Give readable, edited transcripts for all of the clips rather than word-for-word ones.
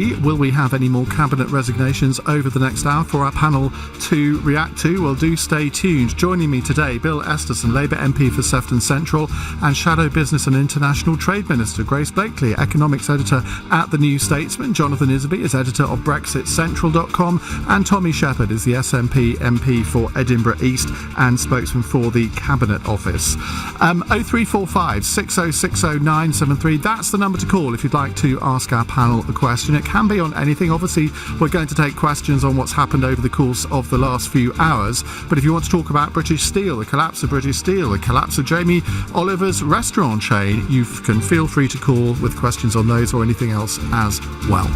Will we have any more cabinet resignations over the next hour for our panel to react to? Well, do stay tuned. Joining me today, Bill Esterson, Labour MP for Sefton Central, and Shadow Business and International Trade Minister Grace Blakeley, Economics Editor at the New Statesman. Jonathan Isaby is Editor of BrexitCentral.com, and Tommy Sheppard is the SNP MP for Edinburgh East and spokesman for the Cabinet Office. 0345 6060 973, that's the number to call if you'd like to ask our panel a question. It can be on anything. Obviously, we're going to take questions on what's happened over the course of the last few hours. But if you want to talk about British Steel, the collapse of British Steel, the collapse of Jamie Oliver's restaurant chain, you can feel free to call with questions on those or anything else as well.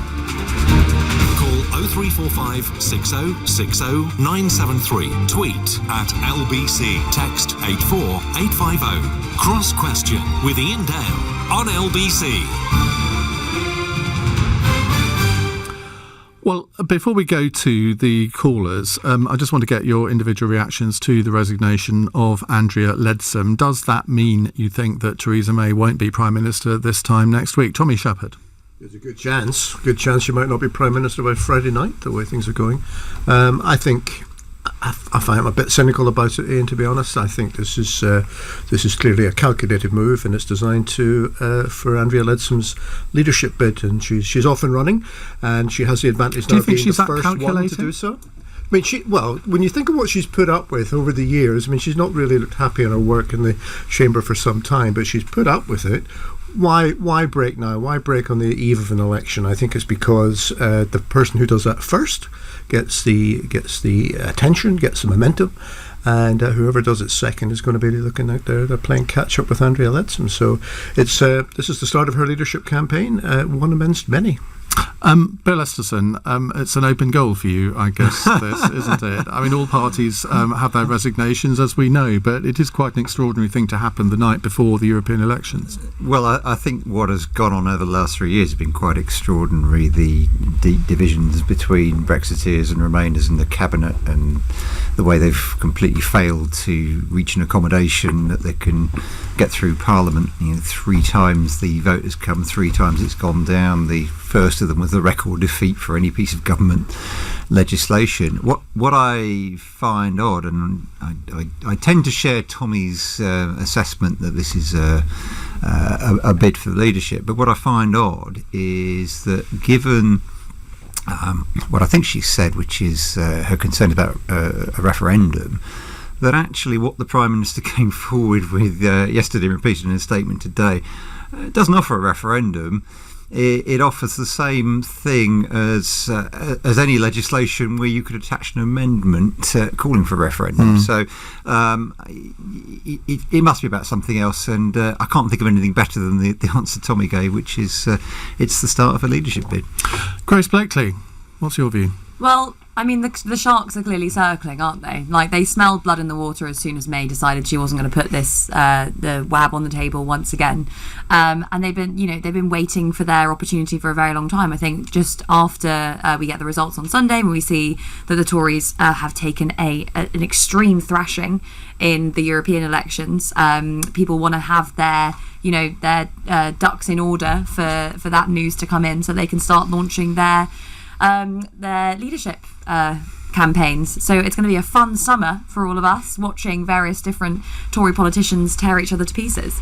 Call 0345 6060 973. Tweet at LBC. Text 84850. Cross Question with Iain Dale on LBC. Well, before we go to the callers, I just want to get your individual reactions to the resignation of Andrea Leadsom. Does that mean you think that Theresa May won't be Prime Minister this time next week? Tommy Sheppard. There's a good chance she might not be Prime Minister by Friday night, the way things are going. I find I'm a bit cynical about it, Ian, to be honest. I think this is clearly a calculated move, and it's designed to for Andrea Leadsom's leadership bid, and she's off and running, and she has the advantage now of being the first one to do so. I mean, when you think of what she's put up with over the years, I mean, she's not really looked happy in her work in the chamber for some time, but she's put up with it. Why break now? Why break on the eve of an election? I think it's because the person who does that first gets the attention, gets the momentum, and whoever does it second is going to be looking out there. They're playing catch up with Andrea Leadsom. So this is the start of her leadership campaign, one amongst many. Bill Esterson, it's an open goal for you, I guess, this, isn't it? I mean, all parties have their resignations, as we know, but it is quite an extraordinary thing to happen the night before the European elections. Well, I think what has gone on over the last 3 years has been quite extraordinary. The deep divisions between Brexiteers and Remainers in the Cabinet, and the way they've completely failed to reach an accommodation that they can get through Parliament. 3 times the vote has come, 3 times it's gone down. The first of them was a record defeat for any piece of government legislation. What I find odd, and I tend to share Tommy's assessment that this is a bid for leadership, but what I find odd is that given what I think she said, which is her concern about a referendum, that actually what the Prime Minister came forward with yesterday, repeated in a statement today, doesn't offer a referendum. It offers the same thing as any legislation where you could attach an amendment calling for a referendum. So it must be about something else, and I can't think of anything better than the answer Tommy gave, which is it's the start of a leadership bid. Grace Blakeley, what's your view? Well, I mean, the sharks are clearly circling, aren't they? Like, they smelled blood in the water as soon as May decided she wasn't going to put this the WAB on the table once again, and they've been waiting for their opportunity for a very long time. I think just after we get the results on Sunday, when we see that the Tories have taken an extreme thrashing in the European elections, people want to have their ducks in order for that news to come in, so they can start launching their leadership campaigns. So it's going to be a fun summer for all of us, watching various different Tory politicians tear each other to pieces.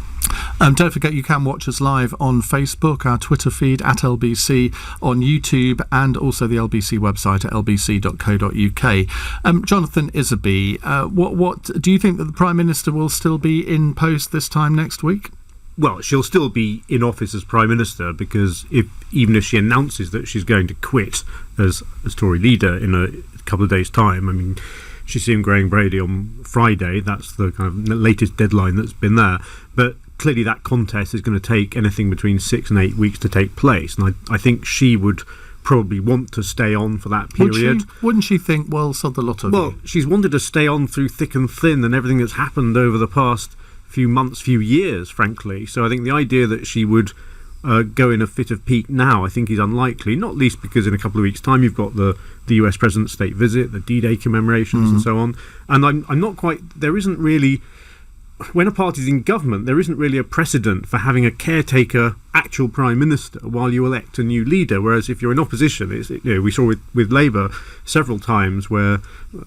Don't forget, you can watch us live on Facebook, our Twitter feed at LBC, on YouTube, and also the LBC website at lbc.co.uk. Jonathan Isaby, what do you think that the Prime Minister will still be in post this time next week? Well, she'll still be in office as Prime Minister, because even if she announces that she's going to quit as Tory leader in a couple of days' time, I mean, she's seeing Graham Brady on Friday. That's the kind of latest deadline that's been there. But clearly that contest is going to take anything between 6 and 8 weeks to take place. And I think she would probably want to stay on for that period. Wouldn't she think, well, sod the lot of Well, you? she's wanted to stay on through thick and thin and everything that's happened over the past few months, few years, frankly. So I think the idea that she would go in a fit of pique now, I think, is unlikely, not least because in a couple of weeks' time you've got the US President's state visit, the D-Day commemorations and so on. And I'm not quite, there isn't really, when a party's in government, there isn't really a precedent for having a caretaker actual prime minister while you elect a new leader. Whereas if you're in opposition, we saw with Labour several times where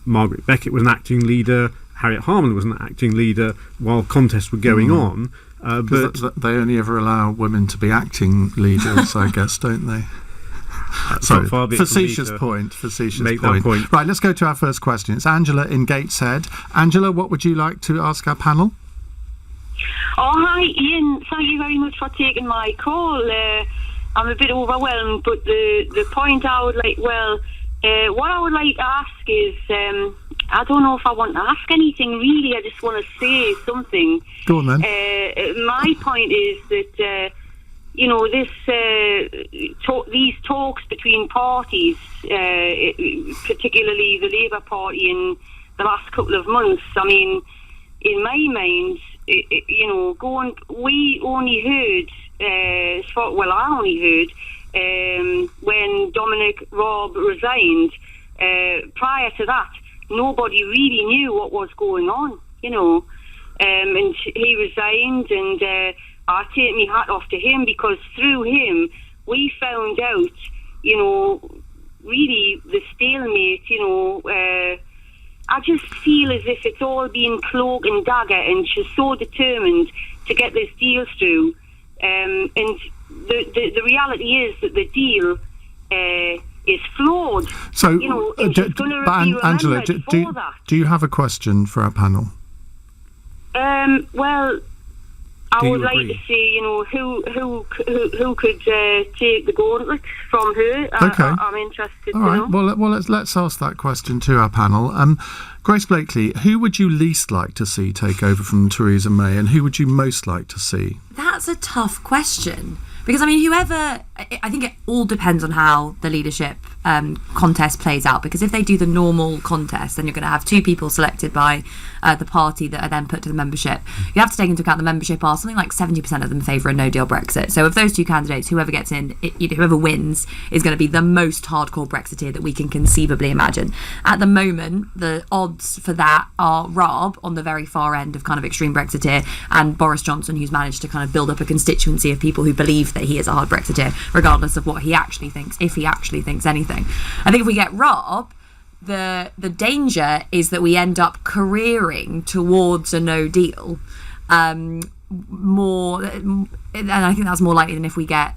Margaret Beckett was an acting leader, Harriet Harman was an acting leader while contests were going on. But they only ever allow women to be acting leaders, I guess, don't they? Sorry, facetious point. That point. Right, let's go to our first question. It's Angela in Gateshead. Angela, what would you like to ask our panel? Oh, hi, Ian. Thank you very much for taking my call. I'm a bit overwhelmed, but the point I would like, what I would like to ask is, I don't know if I want to ask anything really. I just want to say something. Go on then. My point is that these talks between parties, particularly the Labour Party, in the last couple of months. I mean, in my mind, we only heard. I only heard when Dominic Raab resigned. Prior to that, nobody really knew what was going on, and he resigned, and I take my hat off to him, because through him we found out, really the stalemate, I just feel as if it's all been cloak and dagger, and she's so determined to get this deal through, and the reality is that the deal is flawed. So, Angela, do you have a question for our panel? Well, I would like to see, who could take the gauntlet from her. Okay. I'm interested All to right. know. Well, let's ask that question to our panel. Grace Blakeley, who would you least like to see take over from Theresa May, and who would you most like to see? That's a tough question. Because, I mean, I think it all depends on how the leadership contest plays out. Because if they do the normal contest, then you're going to have two people selected by the party that are then put to the membership. You have to take into account the membership are something like 70% of them favour a no-deal Brexit. So of those two candidates, whoever gets in, whoever wins is going to be the most hardcore Brexiteer that we can conceivably imagine. At the moment, the odds for that are Raab on the very far end of kind of extreme Brexiteer, and Boris Johnson, who's managed to kind of build up a constituency of people who believe that he is a hard Brexiteer, regardless of what he actually thinks, if he actually thinks anything. I think if we get Raab, the danger is that we end up careering towards a no deal more, and I think that's more likely than if we get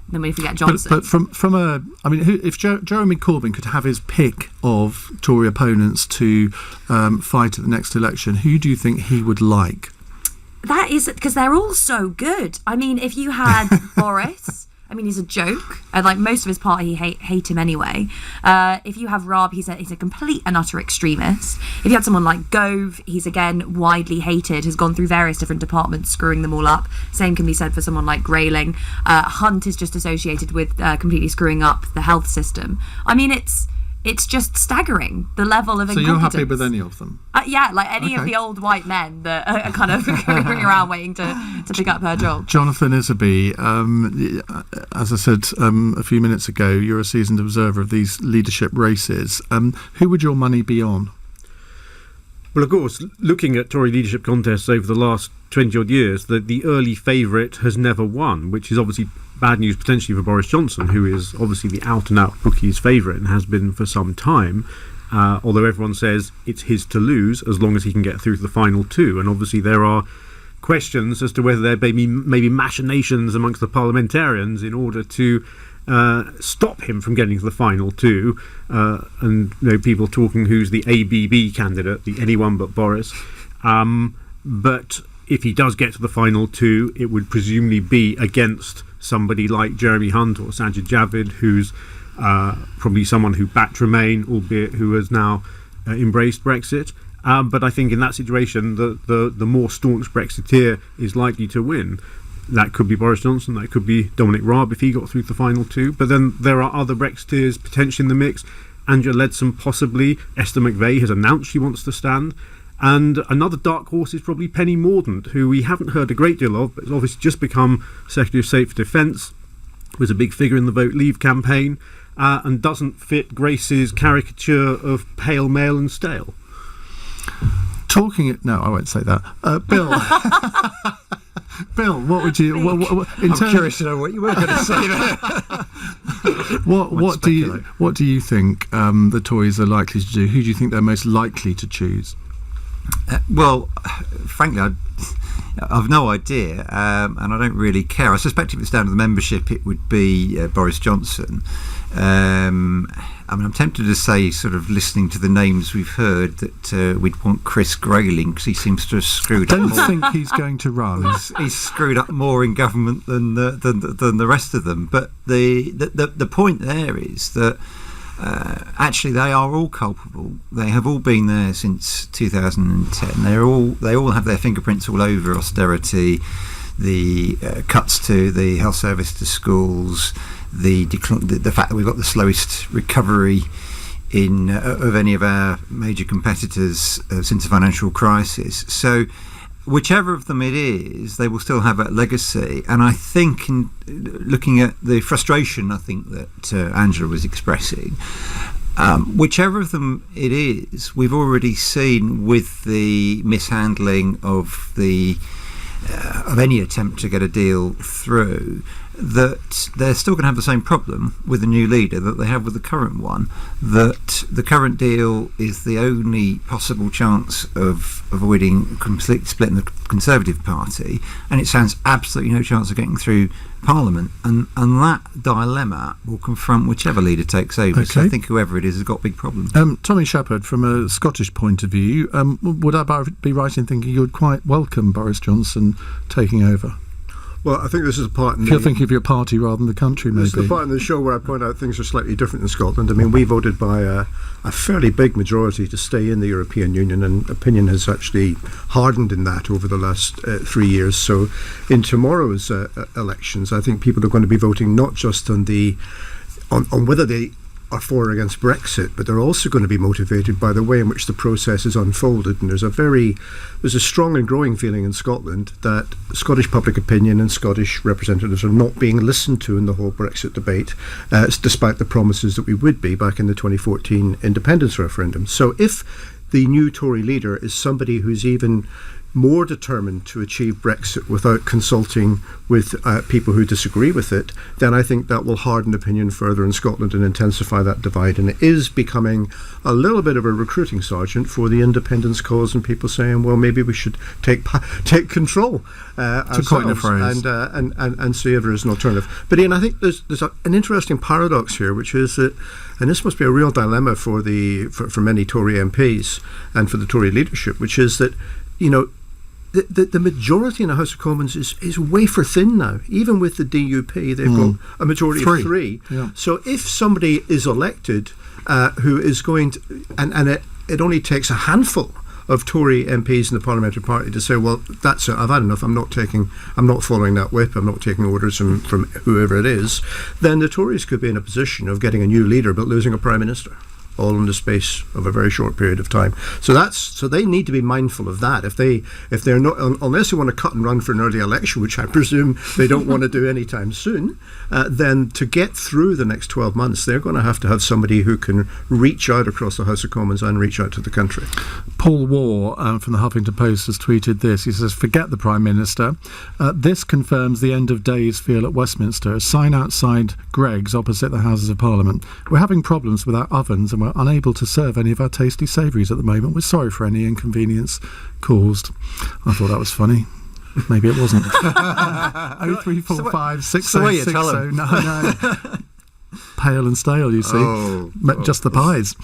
Johnson. But if Jeremy Corbyn could have his pick of Tory opponents to fight at the next election, who do you think he would like? That is because they're all so good. I mean, if you had Boris, I mean, he's a joke. Like most of his party hate him anyway. If you have Raab, he's a complete and utter extremist. If you had someone like Gove, he's again widely hated, has gone through various different departments, screwing them all up. Same can be said for someone like Grayling. Hunt is just associated with completely screwing up the health system. I mean, it's just staggering, the level of incompetence. So you're happy with any of them? Yeah, like any of the old white men that are kind of going around waiting to pick up her job. Jonathan Isaby, as I said a few minutes ago, you're a seasoned observer of these leadership races. Who would your money be on? Well, of course, looking at Tory leadership contests over the last 20-odd years, the early favourite has never won, which is obviously bad news potentially for Boris Johnson, who is obviously the out-and-out bookies' favourite and has been for some time, although everyone says it's his to lose as long as he can get through to the final two. And obviously there are questions as to whether there may be maybe machinations amongst the parliamentarians in order to stop him from getting to the final two, and people talking who's the ABB candidate, the anyone but Boris. But if he does get to the final two, it would presumably be against somebody like Jeremy Hunt or Sajid Javid, who's probably someone who backed Remain, albeit who has now embraced Brexit. But I think in that situation, the more staunch Brexiteer is likely to win. That could be Boris Johnson, that could be Dominic Raab if he got through to the final two. But then there are other Brexiteers potentially in the mix. Angela Leadsom possibly. Esther McVey has announced she wants to stand. And another dark horse is probably Penny Mordaunt, who we haven't heard a great deal of, but has obviously just become Secretary of State for Defence, was a big figure in the Vote Leave campaign, and doesn't fit Grace's caricature of pale, male and stale. No, I won't say that. Bill. Bill, what would you? I'm curious to know what you were going to say there. What do you think the Tories are likely to do? Who do you think they're most likely to choose? Well, frankly, I've no idea, and I don't really care. I suspect if it's down to the membership, it would be Boris Johnson. I'm tempted to say, sort of listening to the names we've heard, that we'd want Chris Grayling, because he seems to have screwed up more. I don't think he's going to run. He's screwed up more in government than the rest of them. But the point there is that actually they are all culpable. They have all been there since 2010. They all have their fingerprints all over austerity, the cuts to the health service, to schools, the fact that we've got the slowest recovery of any of our major competitors since the financial crisis. So whichever of them it is, they will still have that legacy. And I think, in looking at the frustration I think that Angela was expressing, whichever of them it is, we've already seen with the mishandling of any attempt to get a deal through, that they're still going to have the same problem with the new leader that they have with the current one, that the current deal is the only possible chance of avoiding a complete split in the Conservative Party, and it sounds absolutely no chance of getting through Parliament, and that dilemma will confront whichever leader takes over. Okay. So I think whoever it is has got big problems. Tommy Sheppard, from a Scottish point of view, would I be right in thinking you would quite welcome Boris Johnson taking over? Well, I think this is a part in if you're thinking of your party rather than the country, maybe. This is the part in the show where I point out things are slightly different in Scotland. I mean, we voted by a fairly big majority to stay in the European Union, and opinion has actually hardened in that over the last 3 years. So in tomorrow's elections, I think people are going to be voting not just on whether they are for or against Brexit, but they're also going to be motivated by the way in which the process is unfolded. And there's a strong and growing feeling in Scotland that Scottish public opinion and Scottish representatives are not being listened to in the whole Brexit debate, despite the promises that we would be back in the 2014 independence referendum. So if the new Tory leader is somebody who's even more determined to achieve Brexit without consulting with people who disagree with it, then I think that will harden opinion further in Scotland and intensify that divide. And it is becoming a little bit of a recruiting sergeant for the independence cause, and people saying, well, maybe we should take control to coin a phrase, and see if there is an alternative. But Iain, I think there's an interesting paradox here, which is that, and this must be a real dilemma for many Tory MPs and for the Tory leadership, which is that, you know, the majority in the House of Commons is wafer thin now. Even with the DUP, they've got a majority of three. Yeah. So if somebody is elected who is going to, and it only takes a handful of Tory MPs in the Parliamentary Party to say, well, that's it, I've had enough, I'm not following that whip, I'm not taking orders from whoever it is, then the Tories could be in a position of getting a new leader but losing a Prime Minister, all in the space of a very short period of time. So they need to be mindful of that. If they're not, unless they want to cut and run for an early election, which I presume they don't want to do anytime soon, then to get through the next 12 months, they're going to have somebody who can reach out across the House of Commons and reach out to the country. Paul Waugh from the Huffington Post has tweeted this. He says, forget the Prime Minister. This confirms the end of days feel at Westminster. A sign outside Greggs opposite the Houses of Parliament. We're having problems with our ovens and we're unable to serve any of our tasty savouries at the moment. We're sorry for any inconvenience caused. I thought that was funny. Maybe it wasn't. 0345 60609. Pale and stale, you see. Just the pies.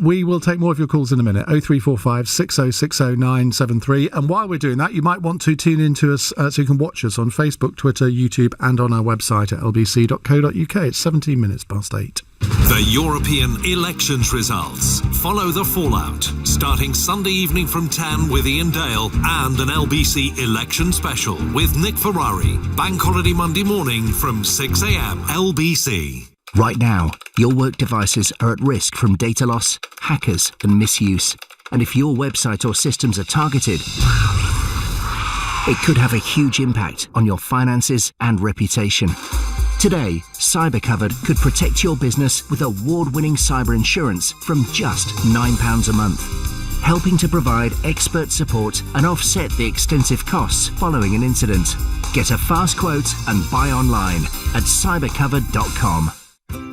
We will take more of your calls in a minute. 0345 6060973. And while we're doing that, you might want to tune in to us so you can watch us on Facebook, Twitter, YouTube, and on our website at lbc.co.uk. It's 17 minutes past 8. The European elections results. Follow the fallout. Starting Sunday evening from 10 with Iain Dale and an LBC election special with Nick Ferrari. Bank holiday Monday morning from 6 a.m. LBC. Right now, your work devices are at risk from data loss, hackers, and misuse. And if your website or systems are targeted, it could have a huge impact on your finances and reputation. Today, CyberCovered could protect your business with award-winning cyber insurance from just £9 a month. helping to provide expert support and offset the extensive costs following an incident. Get a fast quote and buy online at cybercovered.com.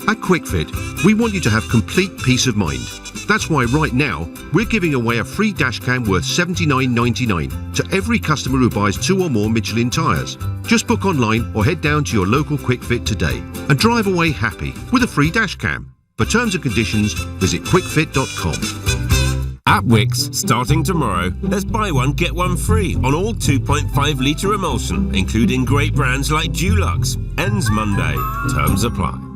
At QuickFit, we want you to have complete peace of mind. That's why right now, we're giving away a free dash cam worth $79.99 to every customer who buys 2 or more Michelin tyres. Just book online or head down to your local QuickFit today and drive away happy with a free dash cam. For terms and conditions, visit quickfit.com. At Wickes, starting tomorrow, there's buy one, get one free on all 2.5 litre emulsion, including great brands like Dulux. Ends Monday. Terms apply.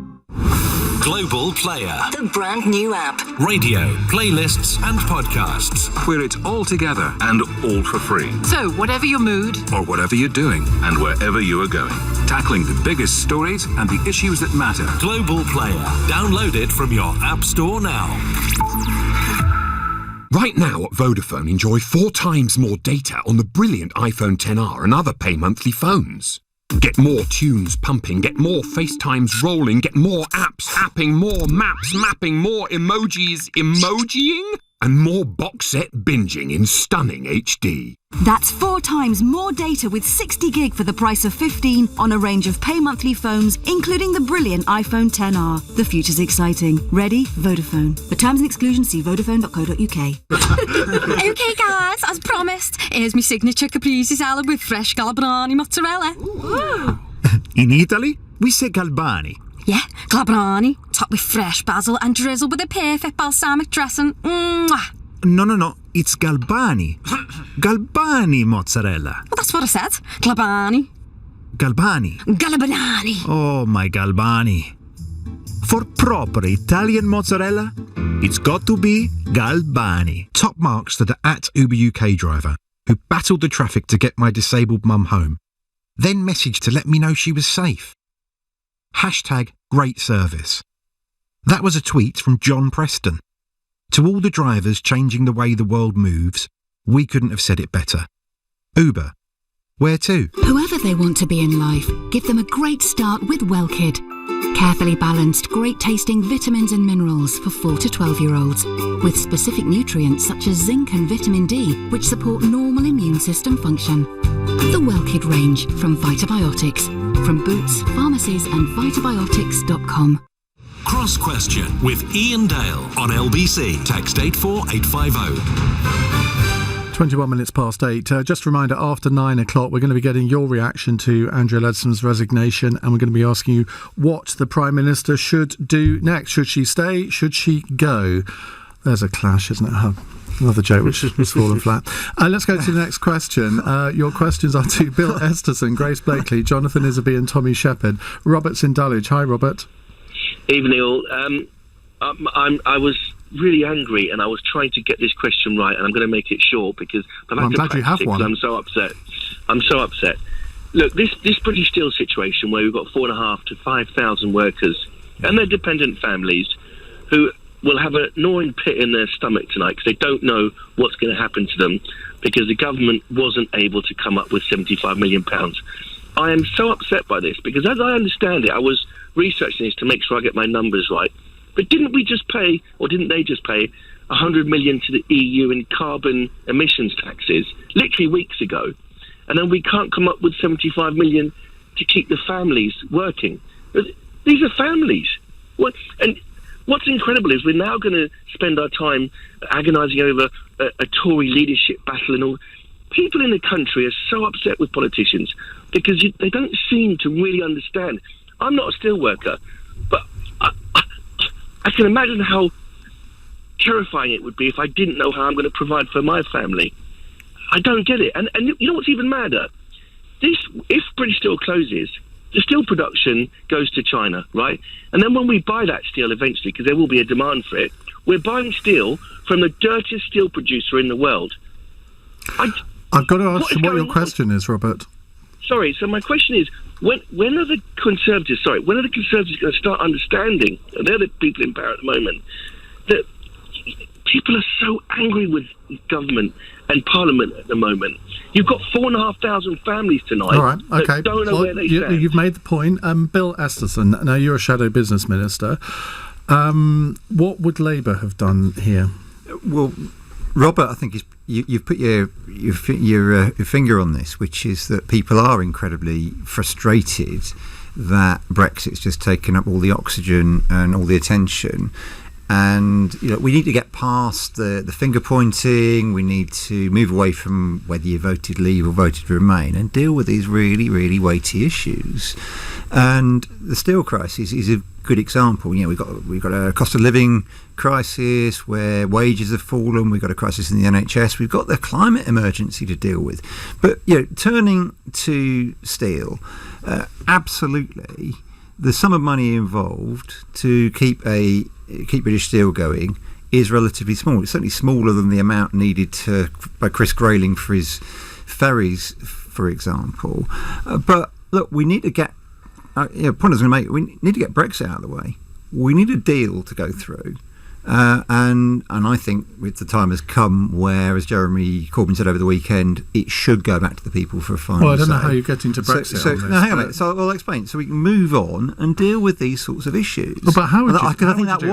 Global Player. The brand new app. Radio, playlists and podcasts. Where it's all together and all for free. So, whatever your mood, Or whatever you're doing and wherever you are going. Tackling the biggest stories and the issues that matter. Global Player. Download it from your App Store now. Right now at Vodafone, enjoy 4 times more data on the brilliant iPhone XR and other pay monthly phones. Get more tunes pumping, get more FaceTimes rolling, get more apps apping, more maps mapping, more emojis emojiing, and more box set binging in stunning HD. That's 4 times more data with 60 gig for the price of 15 on a range of pay monthly phones, including the brilliant iPhone XR. The future's exciting. Ready? Vodafone. For terms and exclusions, see vodafone.co.uk. OK, guys, as promised, here's my signature caprese salad with fresh Galbrani mozzarella. Ooh. In Italy, we say Galbani. Yeah, Galbrani, topped with fresh basil and drizzled with a perfect balsamic dressing. Mwah. No, it's Galbani. Galbani mozzarella. Well, that's what I said. Galbani. Galbani. Galbani. Oh, my Galbani. For proper Italian mozzarella, it's got to be Galbani. Top marks to the @UberUK driver who battled the traffic to get my disabled mum home, then messaged to let me know she was safe. #great service. That was a tweet from John Preston. To all the drivers changing the way the world moves, we couldn't have said it better. Uber. Where to? Whoever they want to be in life, give them a great start with WellKid. Carefully balanced, great-tasting vitamins and minerals for 4 to 12-year-olds, with specific nutrients such as zinc and vitamin D, which support normal immune system function. The WellKid range from Vitabiotics, from Boots, pharmacies and vitabiotics.com. Cross Question with Iain Dale on LBC. Text 84850. 21 minutes past 8. Just a reminder, after 9 o'clock, we're going to be getting your reaction to Andrea Leadsam's resignation, and we're going to be asking you what the Prime Minister should do next. Should she stay? Should she go? There's a clash, isn't it? Another joke which has fallen flat. Let's go to the next question. Your questions are to Bill Esterson, Grace Blakeley, Jonathan Isaby and Tommy Sheppard. Robert's in Dulwich. Hi, Robert. Evening all. I was really angry and I was trying to get this question right, and I'm going to make it short because I'm glad you have one. I'm so upset. Look, this British Steel situation where we've got 4,500 to 5,000 workers and their dependent families who will have a gnawing pit in their stomach tonight because they don't know what's going to happen to them because the government wasn't able to come up with £75 million. I am so upset by this because, as I understand it, I was researching this to make sure I get my numbers right. But didn't they just pay 100 million to the EU in carbon emissions taxes literally weeks ago? And then we can't come up with 75 million to keep the families working. But these are families. And what's incredible is we're now going to spend our time agonising over a Tory leadership battle and all. People in the country are so upset with politicians because they don't seem to really understand. I'm not a steel worker, but I can imagine how terrifying it would be if I didn't know how I'm going to provide for my family. I don't get it. And you know what's even madder? If British Steel closes, the steel production goes to China, right? And then when we buy that steel eventually, because there will be a demand for it, we're buying steel from the dirtiest steel producer in the world. I've got to ask you what your question is, Robert. Sorry, so my question is, when are the Conservatives going to start understanding, and they're the people in power at the moment, that people are so angry with government and Parliament at the moment. You've got 4,500 families tonight. All right, okay. That don't know where they stand. You've made the point. Bill Esterson, now you're a shadow business minister. What would Labour have done here? Well, Robert, I think you've put your finger on this, which is that people are incredibly frustrated that Brexit's just taken up all the oxygen and all the attention. And we need to get past the finger pointing. We need to move away from whether you voted leave or voted remain and deal with these really, really weighty issues. And the steel crisis is a good example. We've got a cost of living crisis where wages have fallen. We've got a crisis in the NHS. We've got the climate emergency to deal with. But turning to steel, absolutely, the sum of money involved to keep British Steel going is relatively small. It's certainly smaller than the amount needed by Chris Grayling for his ferries, for example. But look, we need to get point I was going to make. We need to get Brexit out of the way. We need a deal to go through. And I think the time has come where, as Jeremy Corbyn said over the weekend, it should go back to the people for a final Well, I don't know say. how you get into Brexit on this. No, hang on a minute. So I'll explain. So we can move on and deal with these sorts of issues. Well, but how would you? I think that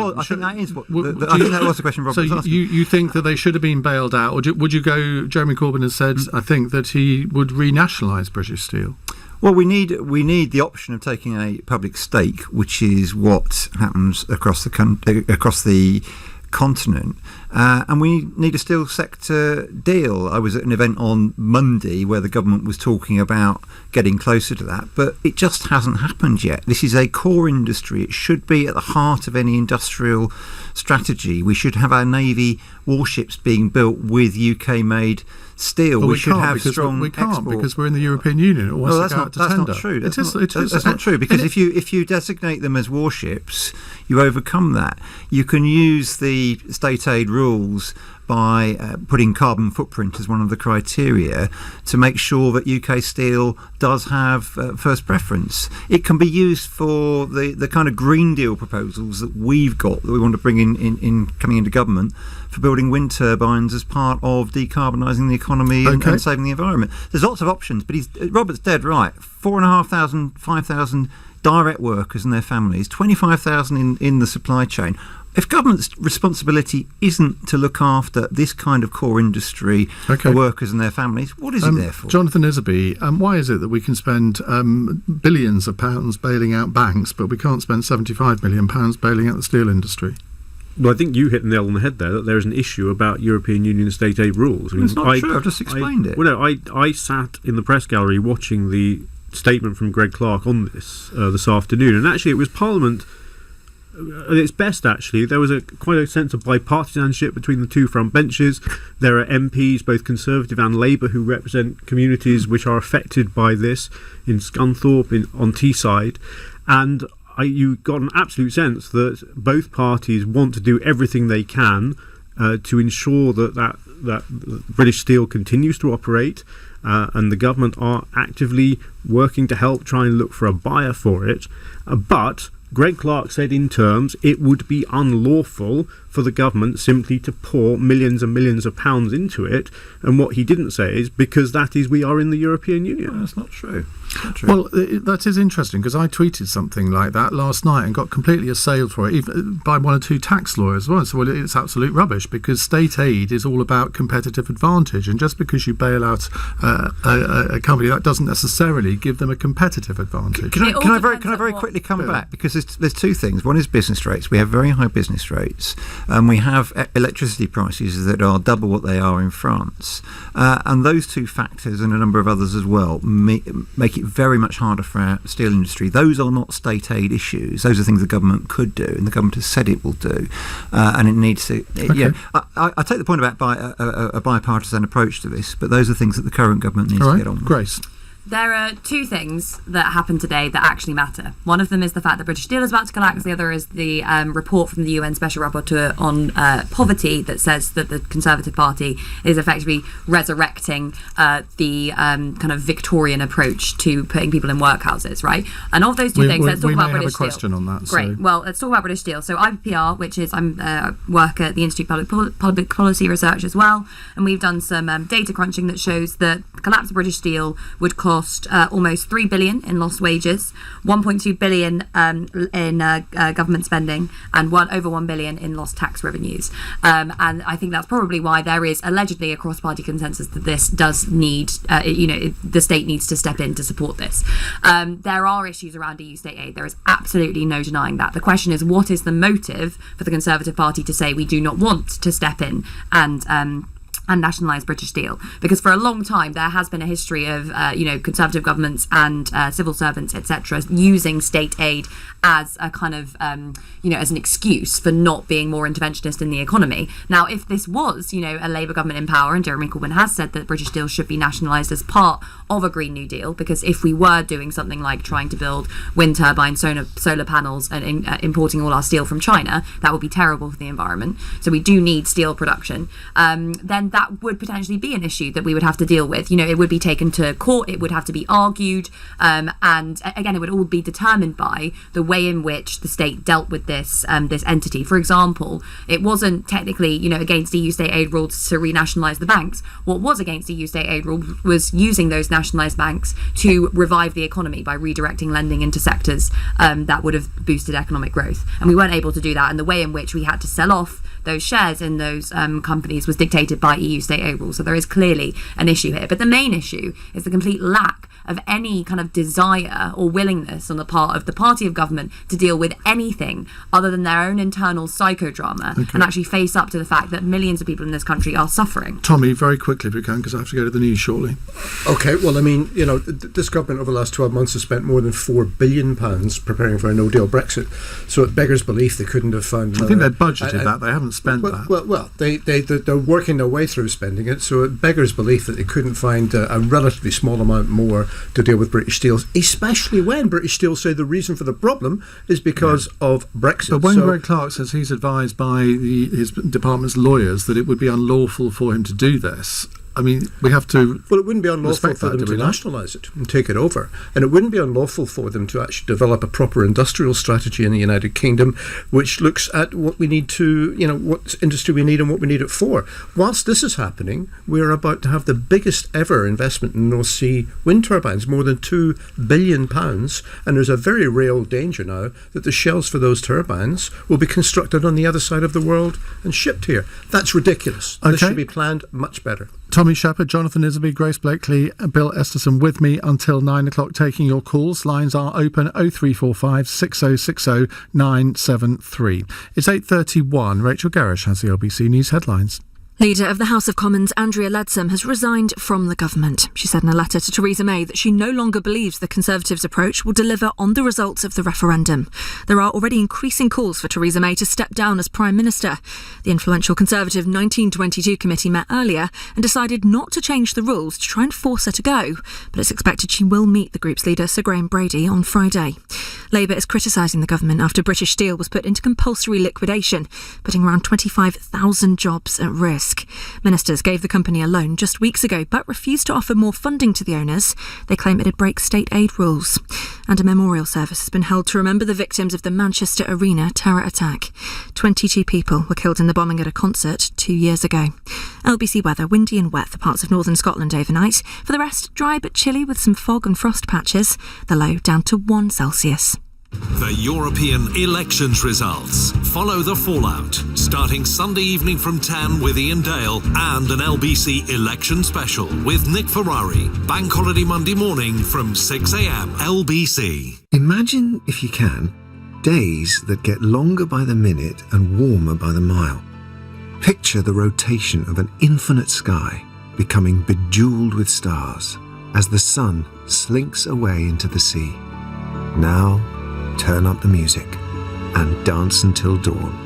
was the question Rob was asking. So you think that they should have been bailed out, or would you go? Jeremy Corbyn has said, I think, that he would renationalise British Steel. Well, we need the option of taking a public stake, which is what happens across the continent, and we need a steel sector deal. I was at an event on Monday where the government was talking about getting closer to that, but it just hasn't happened yet. This is a core industry. It should be at the heart of any industrial strategy. We should have our Navy warships being built with UK-made steel. Well, we should have strong we can't export. because we're in the European Union. That's not true. That's not true, because if you designate them as warships, you overcome that. You can use the state aid rules by putting carbon footprint as one of the criteria to make sure that UK steel does have first preference. It can be used for the kind of Green Deal proposals that we've got, that we want to bring in coming into government, for building wind turbines as part of decarbonising the economy and saving the environment. There's lots of options, but Robert's dead right. 4,500, 5,000 direct workers and their families, 25,000 in the supply chain. If government's responsibility isn't to look after this kind of core industry, the workers and their families, what is it there for? Jonathan Isaby, why is it that we can spend billions of pounds bailing out banks, but we can't spend £75 million bailing out the steel industry? Well, I think you hit the nail on the head there, that there is an issue about European Union state aid rules. It's not true, I've just explained it. Well, no, I sat in the press gallery watching the statement from Greg Clark on this afternoon, and actually it was Parliament at its best. Actually, there was quite a sense of bipartisanship between the two front benches. There are MPs, both Conservative and Labour, who represent communities which are affected by this in Scunthorpe, on Teesside, and you got an absolute sense that both parties want to do everything they can to ensure that British Steel continues to operate, and the government are actively working to help try and look for a buyer for it. But Greg Clark said in terms it would be unlawful for the government simply to pour millions and millions of pounds into it, and what he didn't say is because we are in the European Union. Well, that's not true. Well, that is interesting, because I tweeted something like that last night and got completely assailed for it, even by one or two tax lawyers as well. So it's absolute rubbish, because state aid is all about competitive advantage, and just because you bail out a company, that doesn't necessarily give them a competitive advantage. Can I very quickly come back, because there's two things. One is business rates. We have very high business rates, and we have electricity prices that are double what they are in France, and those two factors and a number of others as well make it very much harder for our steel industry. Those are not state aid issues. Those are things the government could do, and the government has said it will do, and it needs to. I take the point about a bipartisan approach to this, but those are things that the current government needs to get on with. Grace. There are two things that happened today that actually matter. One of them is the fact that British Steel is about to collapse. The other is the report from the UN Special Rapporteur on poverty that says that the Conservative Party is effectively resurrecting the kind of Victorian approach to putting people in workhouses, right? And of those two things, let's talk about British Steel. We may have a question on that. Great. Well, let's talk about British Steel. So IPR, which is I work at the Institute of Public Policy Research as well, and we've done some data crunching that shows that the collapse of British Steel would cost cost almost $3 billion in lost wages, $1.2 billion in government spending, and over $1 billion in lost tax revenues. And I think that's probably why there is allegedly a cross-party consensus that this does need, the state needs to step in to support this. There are issues around EU state aid. There is absolutely no denying that. The question is, what is the motive for the Conservative Party to say we do not want to step in and nationalise British Steel? Because for a long time there has been a history of Conservative governments and civil servants, etc., using state aid as a kind of as an excuse for not being more interventionist in the economy. Now, if this was a Labour government in power, and Jeremy Corbyn has said that British Steel should be nationalised as part of a Green New Deal, because if we were doing something like trying to build wind turbines, solar panels, and importing all our steel from China, that would be terrible for the environment. So we do need steel production. Then that would potentially be an issue that we would have to deal with. It would be taken to court, it would have to be argued, and again, it would all be determined by the way in which the state dealt with this entity. For example, it wasn't technically against EU state aid rules to renationalise the banks. What was against EU state aid rules was using those nationalised banks to revive the economy by redirecting lending into sectors that would have boosted economic growth. And we weren't able to do that, and the way in which we had to sell off those shares in those companies was dictated by EU state aid rules. So there is clearly an issue here. But the main issue is the complete lack of any kind of desire or willingness on the part of the party of government to deal with anything other than their own internal psychodrama and actually face up to the fact that millions of people in this country are suffering. Tommy, very quickly if you can, because I have to go to the news shortly. Okay, well, I mean, this government over the last 12 months has spent more than £4 billion preparing for a no-deal Brexit. So it beggars belief they couldn't have found... I think they'd budgeted that. They haven't spent that. Well, they're working their way through spending it, so it beggars belief that they couldn't find a relatively small amount more to deal with British Steel, especially when British Steel say the reason for the problem is because of Brexit. But when Greg Clark says he's advised by his department's lawyers that it would be unlawful for him to do this, I mean, we have to... Well, it wouldn't be unlawful for them to nationalise it and take it over. And it wouldn't be unlawful for them to actually develop a proper industrial strategy in the United Kingdom which looks at what we need to, what industry we need and what we need it for. Whilst this is happening, we're about to have the biggest ever investment in North Sea wind turbines, more than £2 billion. And there's a very real danger now that the shells for those turbines will be constructed on the other side of the world and shipped here. That's ridiculous. Okay. This should be planned much better. Tommy Sheppard, Jonathan Isaby, Grace Blakeley, Bill Esterson with me until 9 o'clock taking your calls. Lines are open 0345 6060 973. It's 8:31. Rachel Garish has the LBC News headlines. Leader of the House of Commons, Andrea Leadsom, has resigned from the government. She said in a letter to Theresa May that she no longer believes the Conservatives' approach will deliver on the results of the referendum. There are already increasing calls for Theresa May to step down as Prime Minister. The influential Conservative 1922 committee met earlier and decided not to change the rules to try and force her to go, but it's expected she will meet the group's leader, Sir Graham Brady, on Friday. Labour is criticising the government after British Steel was put into compulsory liquidation, putting around 25,000 jobs at risk. Ministers gave the company a loan just weeks ago but refused to offer more funding to the owners. They claim it'd break state aid rules. And a memorial service has been held to remember the victims of the Manchester Arena terror attack. 22 people were killed in the bombing at a concert 2 years ago. LBC weather, windy and wet for parts of northern Scotland overnight. For the rest, dry but chilly with some fog and frost patches. The low down to 1 Celsius. The European elections results. Follow the fallout. Starting Sunday evening from 10 with Iain Dale and an LBC election special with Nick Ferrari. Bank holiday Monday morning from 6 a.m. LBC. Imagine, if you can, days that get longer by the minute and warmer by the mile. Picture the rotation of an infinite sky becoming bejeweled with stars as the sun slinks away into the sea. Now, turn up the music and dance until dawn.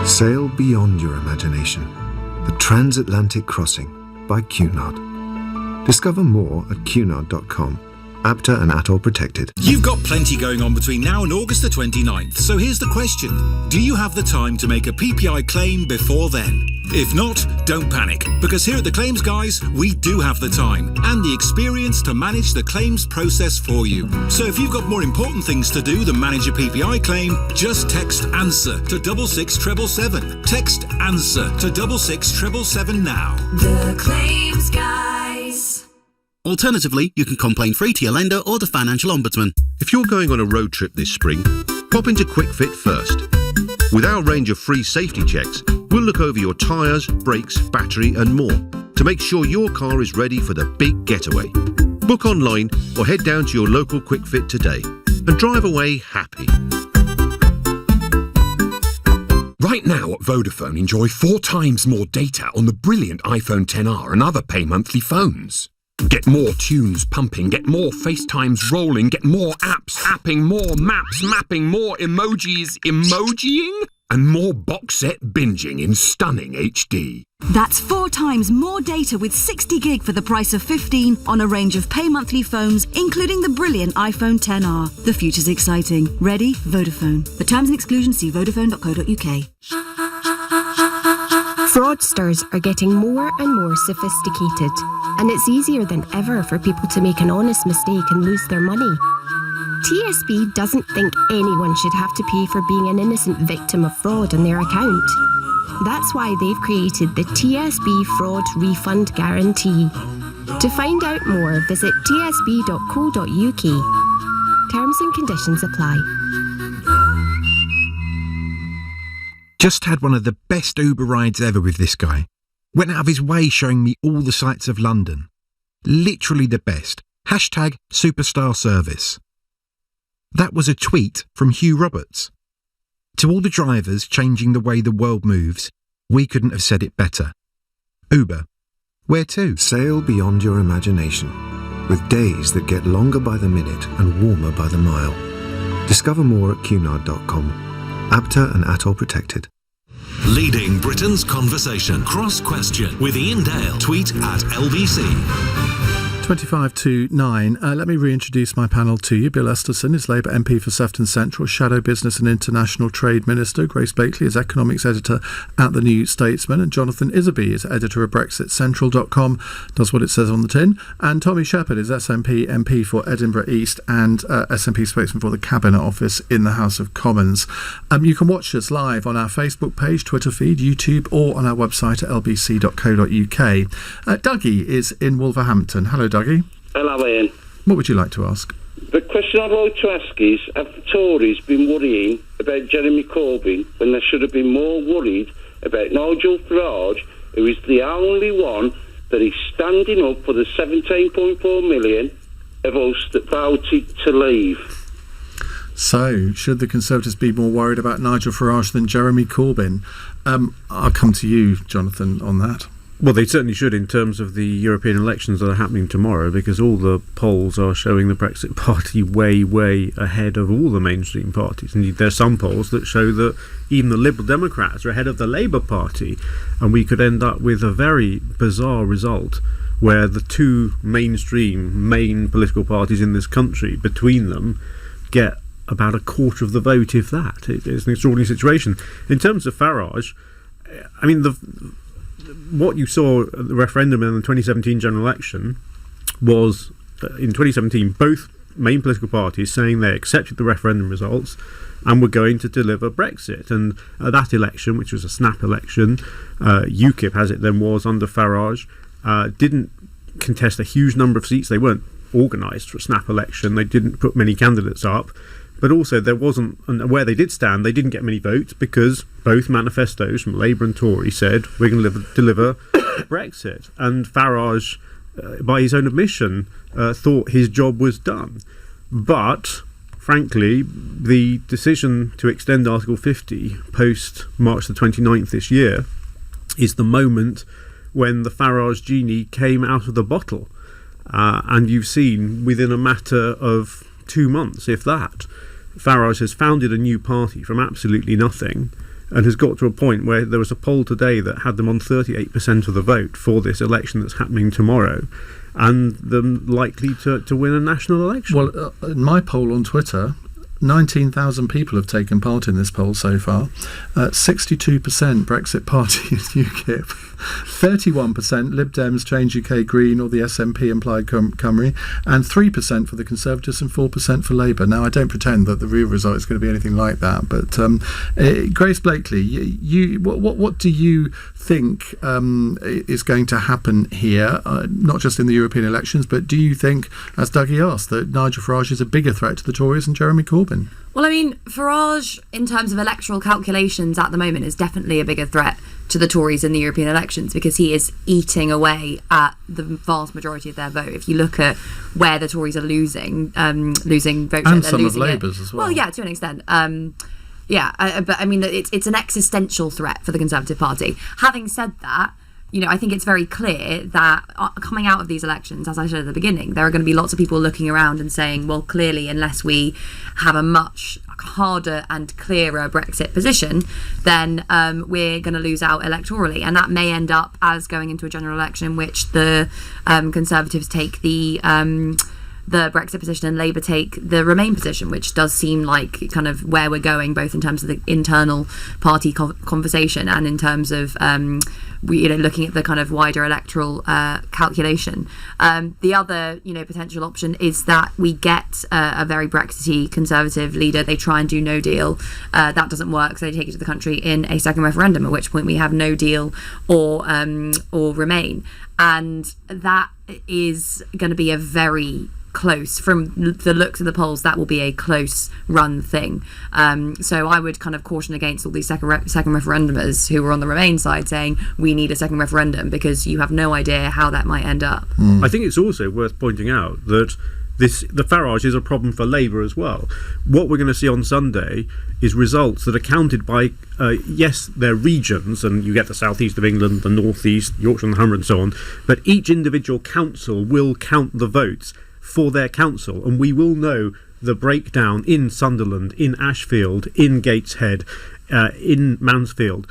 Sail beyond your imagination. The Transatlantic Crossing by Cunard. Discover more at cunard.com. APTA and ATOL protected. You've got plenty going on between now and August the 29th, so here's the question. Do you have the time to make a PPI claim before then? If not, don't panic, because here at the Claims Guys, we do have the time and the experience to manage the claims process for you. So if you've got more important things to do than manage a PPI claim, just text ANSWER to 66777. Text ANSWER to 66777 now. The Claims Guys. Alternatively, you can complain free to your lender or the Financial Ombudsman. If you're going on a road trip this spring, pop into QuickFit first. With our range of free safety checks, we'll look over your tyres, brakes, battery and more to make sure your car is ready for the big getaway. Book online or head down to your local QuickFit today and drive away happy. Right now at Vodafone, enjoy 4 times more data on the brilliant iPhone XR and other pay monthly phones. Get more tunes pumping, get more FaceTimes rolling, get more apps apping, more maps mapping, more emojis emojiing, and more box set binging in stunning HD. That's 4 times more data with 60 gig for the price of 15 on a range of pay monthly phones, including the brilliant iPhone XR. The future's exciting. Ready? Vodafone. For terms and exclusions, see vodafone.co.uk. Fraudsters are getting more and more sophisticated, and it's easier than ever for people to make an honest mistake and lose their money. TSB doesn't think anyone should have to pay for being an innocent victim of fraud on their account. That's why they've created the TSB Fraud Refund Guarantee. To find out more, visit tsb.co.uk. Terms and conditions apply. Just had one of the best Uber rides ever with this guy. Went out of his way showing me all the sights of London. Literally the best. Hashtag superstar service. That was a tweet from Hugh Roberts. To all the drivers changing the way the world moves, we couldn't have said it better. Uber, where to? Sail beyond your imagination, with days that get longer by the minute and warmer by the mile. Discover more at cunard.com. ABTA and ATOL protected. Leading Britain's conversation. Cross Question with Iain Dale. Tweet at LBC. 25 to 9. Let me reintroduce my panel to you. Bill Esterson is Labour MP for Sefton Central, Shadow Business and International Trade Minister. Grace Blakeley is Economics Editor at the New Statesman. And Jonathan Isaby is Editor of BrexitCentral.com, does what it says on the tin. And Tommy Sheppard is SNP MP for Edinburgh East and SNP spokesman for the Cabinet Office in the House of Commons. You can watch us live on our Facebook page, Twitter feed, YouTube, or on our website at lbc.co.uk. Dougie is in Wolverhampton. Hello, Dougie. Hello, Ian. What would you like to ask? The question I'd like to ask is, have the Tories been worrying about Jeremy Corbyn when they should have been more worried about Nigel Farage, who is the only one that is standing up for the 17.4 million of us that voted to leave? So, should the Conservatives be more worried about Nigel Farage than Jeremy Corbyn? I'll come to you, Jonathan, on that. Well, they certainly should in terms of the European elections that are happening tomorrow, because all the polls are showing the Brexit Party way, way ahead of all the mainstream parties. Indeed, there are some polls that show that even the Liberal Democrats are ahead of the Labour Party, and we could end up with a very bizarre result where the two main political parties in this country, between them, get about a quarter of the vote, if that. It's an extraordinary situation. In terms of Farage, I mean, what you saw at the referendum and the 2017 general election was, in 2017, both main political parties saying they accepted the referendum results and were going to deliver Brexit. And at that election, which was a snap election, UKIP, as it then was under Farage, didn't contest a huge number of seats. They weren't organised for a snap election. They didn't put many candidates up. But also there wasn't, and where they did stand, they didn't get many votes because both manifestos from Labour and Tory said we're going to deliver Brexit. And Farage, by his own admission, thought his job was done. But, frankly, the decision to extend Article 50 post March the 29th this year is the moment when the Farage genie came out of the bottle. And you've seen within a matter of 2 months, if that, Farage has founded a new party from absolutely nothing and has got to a point where there was a poll today that had them on 38% of the vote for this election that's happening tomorrow, and them likely to win a national election. Well, in my poll on Twitter, 19,000 people have taken part in this poll so far. 62% Brexit Party and UKIP. 31% Lib Dems, Change UK, Green, or the SNP and Plaid Cymru, and 3% for the Conservatives and 4% for Labour. Now, I don't pretend that the real result is going to be anything like that, but Grace Blakeley, what do you think is going to happen here, not just in the European elections, but do you think, as Dougie asked, that Nigel Farage is a bigger threat to the Tories than Jeremy Corbyn? Well, I mean, Farage, in terms of electoral calculations at the moment, is definitely a bigger threat to the Tories in the European elections because he is eating away at the vast majority of their vote. If you look at where the Tories are losing vote share, and they're some losing of Labour's as well. Well, yeah, to an extent. But I mean, it's an existential threat for the Conservative Party. Having said that, I think it's very clear that coming out of these elections, as I said at the beginning, there are going to be lots of people looking around and saying, well, clearly, unless we have a much harder and clearer Brexit position, then we're going to lose out electorally. And that may end up as going into a general election in which the Conservatives take the Brexit position and Labour take the Remain position, which does seem like kind of where we're going, both in terms of the internal party conversation and in terms of looking at the kind of wider electoral calculation. The other potential option is that we get a very Brexity Conservative leader. They try and do no deal. That doesn't work, so they take it to the country in a second referendum, at which point we have no deal or Remain, and that is going to be a very close, from the looks of the polls, that will be a close run thing. So I would kind of caution against all these second referendumers who were on the Remain side saying we need a second referendum, because you have no idea how that might end up. I think it's also worth pointing out that the Farage is a problem for Labour as well. What we're going to see on Sunday is results that are counted by, yes, their regions, and you get the southeast of England, the northeast, Yorkshire and Humber and so on, but each individual council will count the votes for their council, and we will know the breakdown in Sunderland, in Ashfield, in Gateshead, in Mansfield,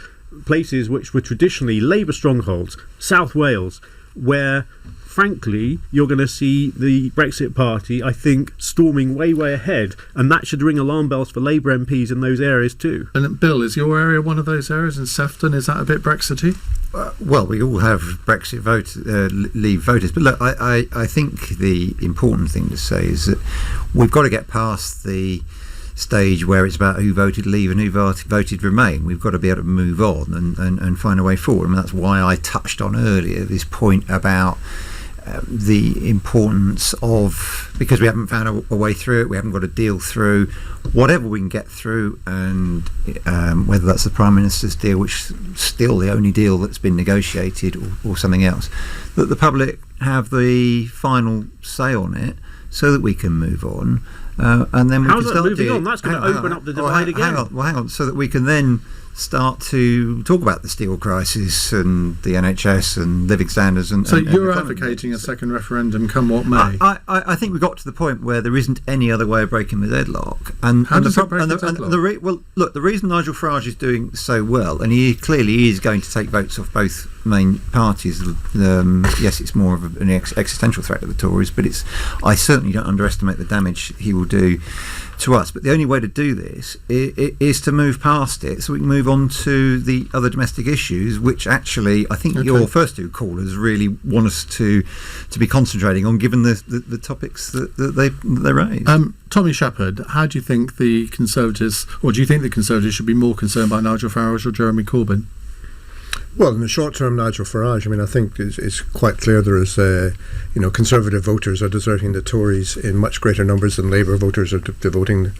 places which were traditionally Labour strongholds, South Wales, where frankly you're going to see the Brexit Party, I think, storming way ahead, and that should ring alarm bells for Labour MPs in those areas too. And Bill, is your area one of those areas in Sefton? Is that a bit Brexity? Well, we all have Brexit leave voters, but look, I think the important thing to say is that we've got to get past the stage where it's about who voted Leave and who voted Remain. We've got to be able to move on and find a way forward. I mean, that's why I touched on earlier this point about the importance of, because we haven't found a way through it, we haven't got a deal through, whatever we can get through, and whether that's the Prime Minister's deal, which is still the only deal that's been negotiated, or something else, that the public have the final say on it so that we can move on, and then we can start moving on? That's going to open up the divide again. Hang on, so that we can then start to talk about the steel crisis and the NHS and living standards. So you're advocating a second referendum, come what may? I think we got to the point where there isn't any other way of breaking the deadlock. And how does it break the deadlock? Well, look, the reason Nigel Farage is doing so well, and he clearly is going to take votes off both main parties. Yes, it's more of an existential threat to the Tories, but I certainly don't underestimate the damage he will do to us. But the only way to do this is to move past it, so we can move on to the other domestic issues, which actually I think your first two callers really want us to be concentrating on, given the topics that they raise. Tommy Sheppard, how do you think the Conservatives, or do you think the Conservatives should be more concerned by Nigel Farage or Jeremy Corbyn? Well, in the short term, Nigel Farage. I mean, I think it's quite clear there is, Conservative voters are deserting the Tories in much greater numbers than Labour voters are deserting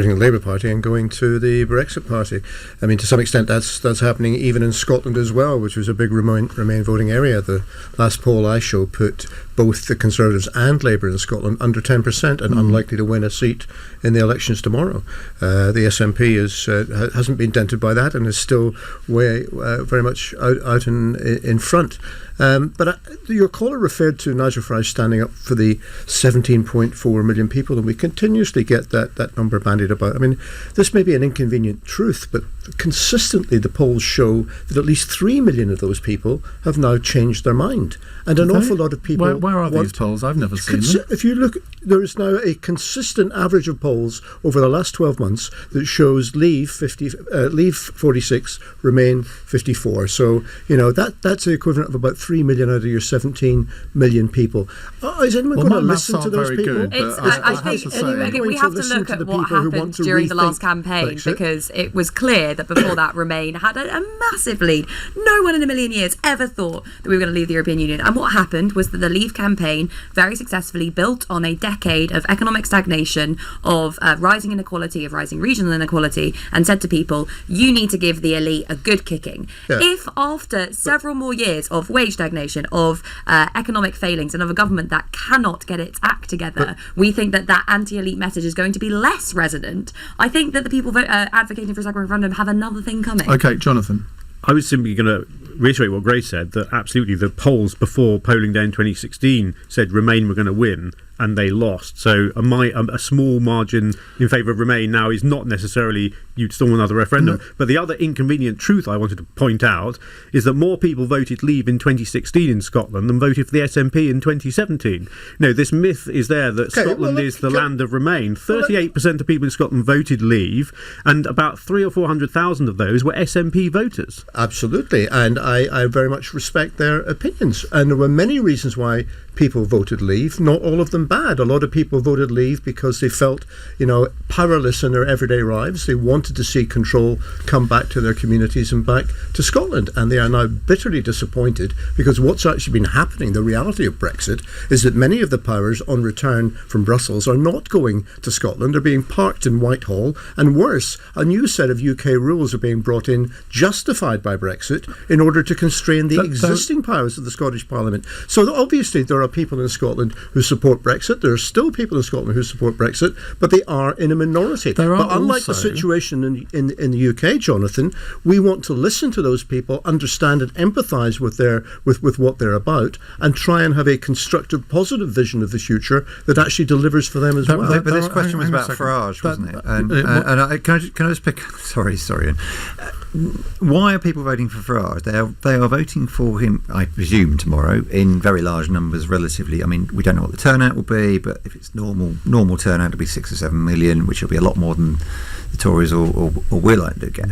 the Labour Party and going to the Brexit Party. I mean, to some extent, that's happening even in Scotland as well, which was a big Remain voting area. The last poll I showed put both the Conservatives and Labour in Scotland under 10% and unlikely to win a seat in the elections tomorrow. The SNP hasn't been dented by that and is still very much out in front. But your caller referred to Nigel Farage standing up for the 17.4 million people, and we continuously get that number bandied about. I mean, this may be an inconvenient truth, but consistently the polls show that at least 3 million of those people have now changed their mind. And an awful lot of people... Where are these polls? I've never seen them. If you look, there is now a consistent average of polls over the last 12 months that shows Leave 46, Remain 54. So, that's the equivalent of about 3 million out of your 17 million people. Is anyone going to listen to those people? I think we have to look at what happened during the last campaign, because it was clear that before that Remain had a massive lead. No one in a million years ever thought that we were going to leave the European Union. And what happened was that the Leave campaign very successfully built on a decade of economic stagnation, of rising inequality, of rising regional inequality, and said to people, you need to give the elite a good kicking. Yeah. If after several more years of wage stagnation, of economic failings, and of a government that cannot get its act together, we think that anti-elite message is going to be less resonant, I think that the people advocating for a second referendum have another thing coming. Okay, Jonathan. I was simply going to reiterate what Grace said, that absolutely the polls before polling day in 2016 said Remain were going to win, and they lost. So a small margin in favour of Remain now is not necessarily you'd still want another referendum. No. But the other inconvenient truth I wanted to point out is that more people voted Leave in 2016 in Scotland than voted for the SNP in 2017. This myth is there that Scotland is the land of Remain. 38% of people in Scotland voted Leave, and about 300,000 or 400,000 of those were SNP voters. Absolutely, and I very much respect their opinions. And there were many reasons why people voted Leave, not all of them bad. A lot of people voted Leave because they felt, powerless in their everyday lives. They wanted to see control come back to their communities and back to Scotland. And they are now bitterly disappointed, because what's actually been happening, the reality of Brexit, is that many of the powers on return from Brussels are not going to Scotland. They're being parked in Whitehall. And worse, a new set of UK rules are being brought in, justified by Brexit, in order to constrain the existing powers of the Scottish Parliament. So obviously there are people in Scotland who support Brexit. There are still people in Scotland who support Brexit, but they are in a minority. But unlike the situation in the UK, Jonathan, we want to listen to those people, understand and empathise with what they're about, and try and have a constructive, positive vision of the future that actually delivers for them as well. But this question was about Farage, wasn't it? Can I just pick... Sorry. Why are people voting for Farage? They are voting for him, I presume, tomorrow in very large numbers. Relatively, I mean, we don't know what the turnout will be, but if it's normal turnout, it'll be 6 or 7 million, which will be a lot more than the Tories or we're likely to get.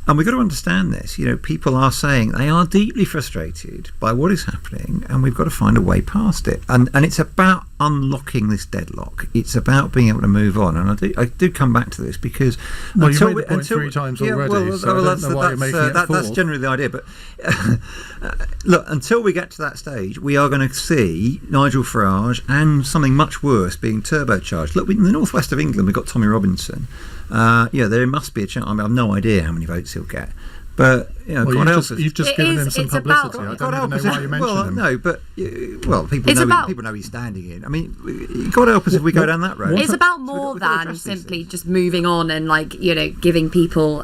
And we've got to understand this. People are saying they are deeply frustrated by what is happening, and we've got to find a way past it. And it's about unlocking this deadlock. It's about being able to move on. And I do come back to this because you made the point 3 times already. So I don't know why you're making it 4. That's generally the idea. But look, until we get to that stage, we are going to see Nigel Farage and something much worse being turbocharged. Look, in the northwest of England, we've got Tommy Robinson. There must be a chance. I mean, I've no idea how many votes he'll get. But you've just given him some publicity. I don't even know why you mentioned him. No, but people know he's standing in. I mean, God help us if we go down that road. It's about more than simply just moving on and giving people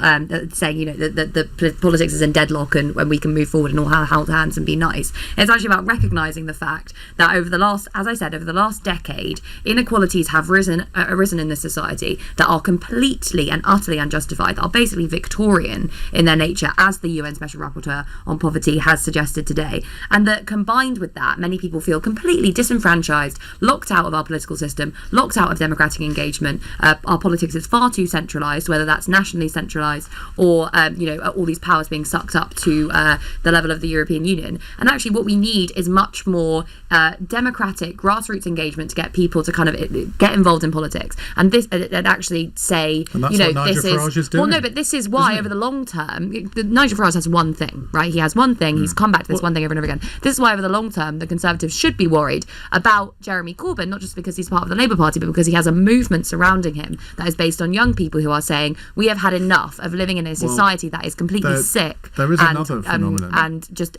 saying that the politics is in deadlock and when we can move forward and all hold hands and be nice. It's actually about recognising the fact that over the last decade, inequalities have arisen in this society that are completely and utterly unjustified, that are basically Victorian in their nature, as the UN Special Rapporteur on Poverty has suggested today. And that combined with that, many people feel completely disenfranchised, locked out of our political system, locked out of democratic engagement. Our politics is far too centralised, whether that's nationally centralised or all these powers being sucked up to the level of the European Union. And actually what we need is much more democratic grassroots engagement to get people to kind of get involved in politics. And this and actually say, and that's what Nigel Farage is doing. Well, no, but this is why over the long term, Nigel Farage has one thing, right? He has one thing. He's come back to this one thing over and over again. This is why over the long term, the Conservatives should be worried about Jeremy Corbyn, not just because he's part of the Labour Party, but because he has a movement surrounding him that is based on young people who are saying, we have had enough of living in a society that is completely sick. There is another phenomenon. And just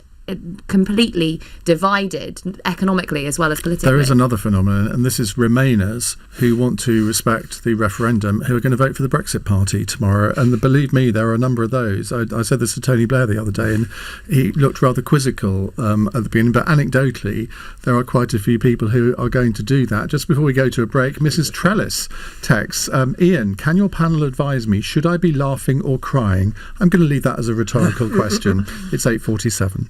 completely divided economically as well as politically. There is another phenomenon, and this is Remainers who want to respect the referendum, who are going to vote for the Brexit Party tomorrow. And believe me, there are a number of those. I said this to Tony Blair the other day, and he looked rather quizzical at the beginning. But anecdotally, there are quite a few people who are going to do that. Just before we go to a break, Mrs. Trellis texts, Iain, can your panel advise me, should I be laughing or crying? I'm going to leave that as a rhetorical question. It's 8:47.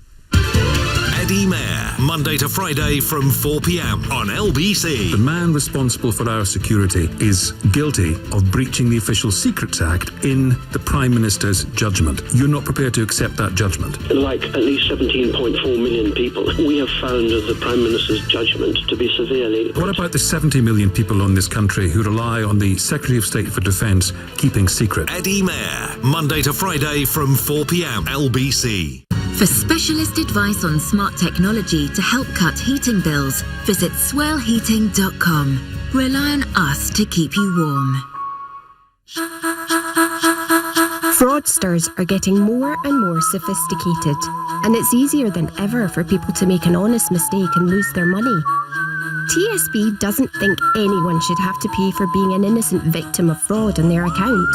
Eddie Mair, Monday to Friday from 4 p.m. on LBC. The man responsible for our security is guilty of breaching the Official Secrets Act in the Prime Minister's judgment. You're not prepared to accept that judgment? Like at least 17.4 million people, we have found the Prime Minister's judgment to be severely... What about the 70 million people in this country who rely on the Secretary of State for Defence keeping secret? Eddie Mair, Monday to Friday from 4 p.m. LBC. For specialist advice on smart technology to help cut heating bills, visit swirlheating.com. Rely on us to keep you warm. Fraudsters are getting more and more sophisticated, and it's easier than ever for people to make an honest mistake and lose their money. TSB doesn't think anyone should have to pay for being an innocent victim of fraud on their account.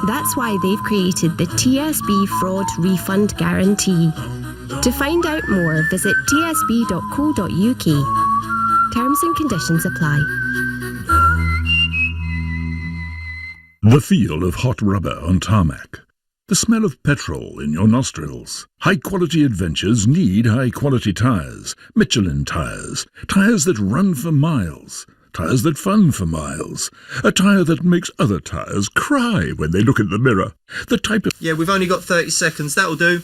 That's why they've created the TSB Fraud Refund Guarantee. To find out more, visit tsb.co.uk. Terms and conditions apply. The feel of hot rubber on tarmac. The smell of petrol in your nostrils. High-quality adventures need high-quality tyres. Michelin tyres. Tyres that run for miles. Tyres that fun for miles. A tyre that makes other tyres cry when they look in the mirror. The type of... Yeah, we've only got 30 seconds. That'll do.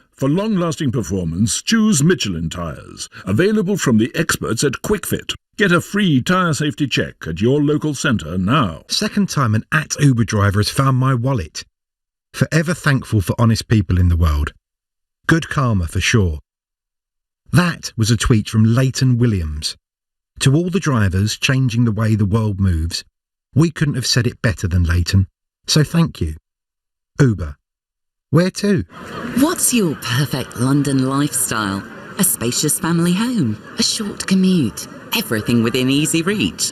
For long-lasting performance, choose Michelin tyres. Available from the experts at QuickFit. Get a free tyre safety check at your local centre now. Second time an @Uber driver has found my wallet. Forever thankful for honest people in the world. Good karma for sure. That was a tweet from Leighton Williams. To all the drivers changing the way the world moves, we couldn't have said it better than Leighton. So thank you. Uber. Where to? What's your perfect London lifestyle? A spacious family home, a short commute, everything within easy reach.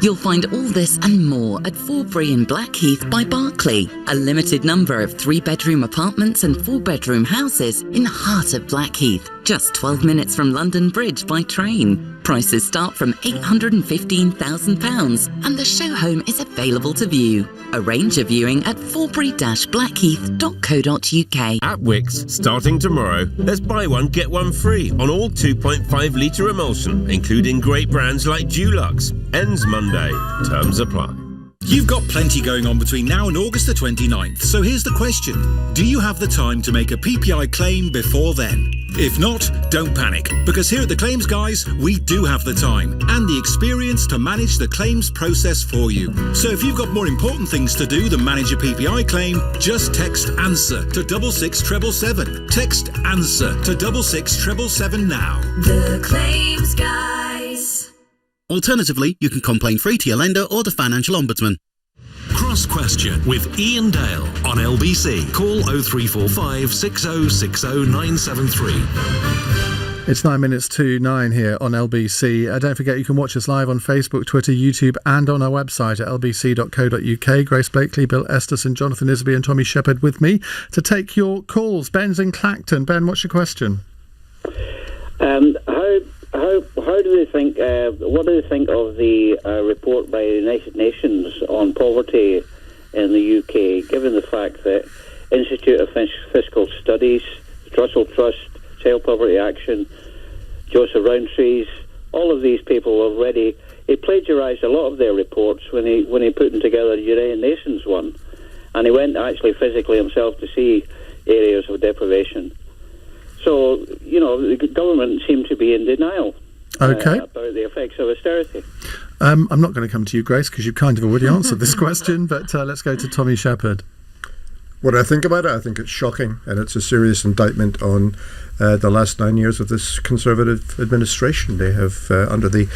You'll find all this and more at Forbury in Blackheath by Berkeley, a limited number of 3-bedroom apartments and 4-bedroom houses in the heart of Blackheath, just 12 minutes from London Bridge by train. Prices start from £815,000 and the show home is available to view. Arrange a viewing at forbury-blackheath.co.uk. At Wickes, starting tomorrow, there's buy one, get one free on all 2.5 litre emulsion, including great brands like Dulux. Ends Monday. Terms apply. You've got plenty going on between now and August the 29th, so here's the question. Do you have the time to make a PPI claim before then? If not, don't panic, because here at the Claims Guys, we do have the time and the experience to manage the claims process for you. So if you've got more important things to do than manage a PPI claim, just text ANSWER to 66777. Text ANSWER to 66777 now. The Claims Guys. Alternatively, you can complain free to your lender or the Financial Ombudsman. Cross Question with Iain Dale on LBC. Call 0345 6060 973. It's 9 minutes to 9 here on LBC. Don't forget you can watch us live on Facebook, Twitter, YouTube and on our website at lbc.co.uk. Grace Blakeley, Bill Esterson, Jonathan Isaby and Tommy Sheppard with me to take your calls. Ben's in Clacton. Ben, what's your question? How do they think? What do they think of the report by the United Nations on poverty in the UK? Given the fact that Institute of Fiscal Studies, the Russell Trust, Child Poverty Action, Joseph Roundtree's, all of these people already. He plagiarised a lot of their reports when he put them together. The United Nations one, and he went actually physically himself to see areas of deprivation. So, you know, the government seemed to be in denial about the effects of austerity. I'm not going to come to you, Grace, because you've kind of already answered this question, but let's go to Tommy Sheppard. What I think about it, I think it's shocking, and it's a serious indictment on the last 9 years of this Conservative administration. They have, under the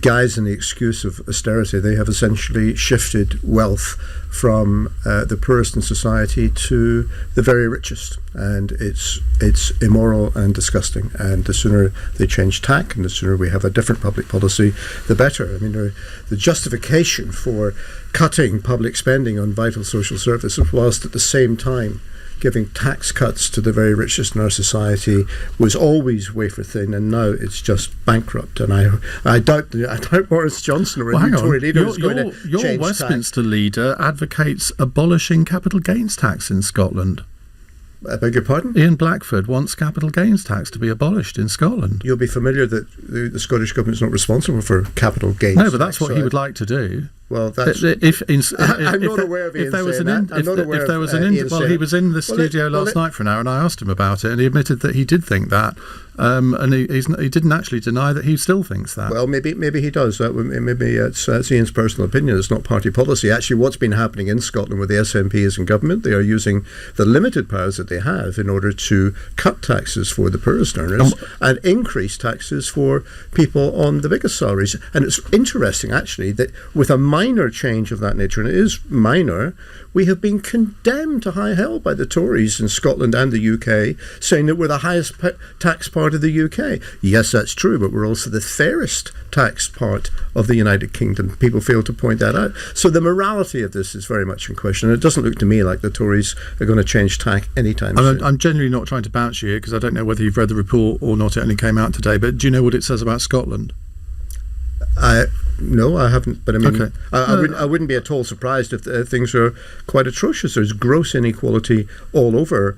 guise and the excuse of austerity, they have essentially shifted wealth from the poorest in society to the very richest, and it's immoral and disgusting. And the sooner they change tack, and the sooner we have a different public policy, the better. I mean, the justification for cutting public spending on vital social services, whilst at the same time giving tax cuts to the very richest in our society, was always wafer thin, and now it's just bankrupt. And I doubt Boris Johnson or a new Tory leader is going to your change Westminster leader advocates abolishing capital gains tax in Scotland. I beg your pardon? Ian Blackford wants capital gains tax to be abolished in Scotland. You'll be familiar that the Scottish government is not responsible for capital gains. No, but that's what he would like to do. Well, that's... I'm not aware of Ian saying that. He was in the studio last night for an hour, and I asked him about it, and he admitted that he did think that, and he didn't actually deny that he still thinks that. Well, maybe he does. Maybe it's Ian's personal opinion. It's not party policy. Actually, what's been happening in Scotland with the SNP is in government, they are using the limited powers that they have in order to cut taxes for the poorest earners and increase taxes for people on the biggest salaries. And it's interesting, actually, that with a minor change of that nature, and it is minor, we have been condemned to high hell by the Tories in Scotland and the UK, saying that we're the highest tax part of the UK. Yes, that's true, but we're also the fairest tax part of the United Kingdom. People fail to point that out. So the morality of this is very much in question. It doesn't look to me like the Tories are going to change tack anytime soon. I'm genuinely not trying to bounce you here, because I don't know whether you've read the report or not. It only came out today, but do you know what it says about Scotland? No, I haven't. But I mean, Okay. I wouldn't be at all surprised if things are quite atrocious. There's gross inequality all over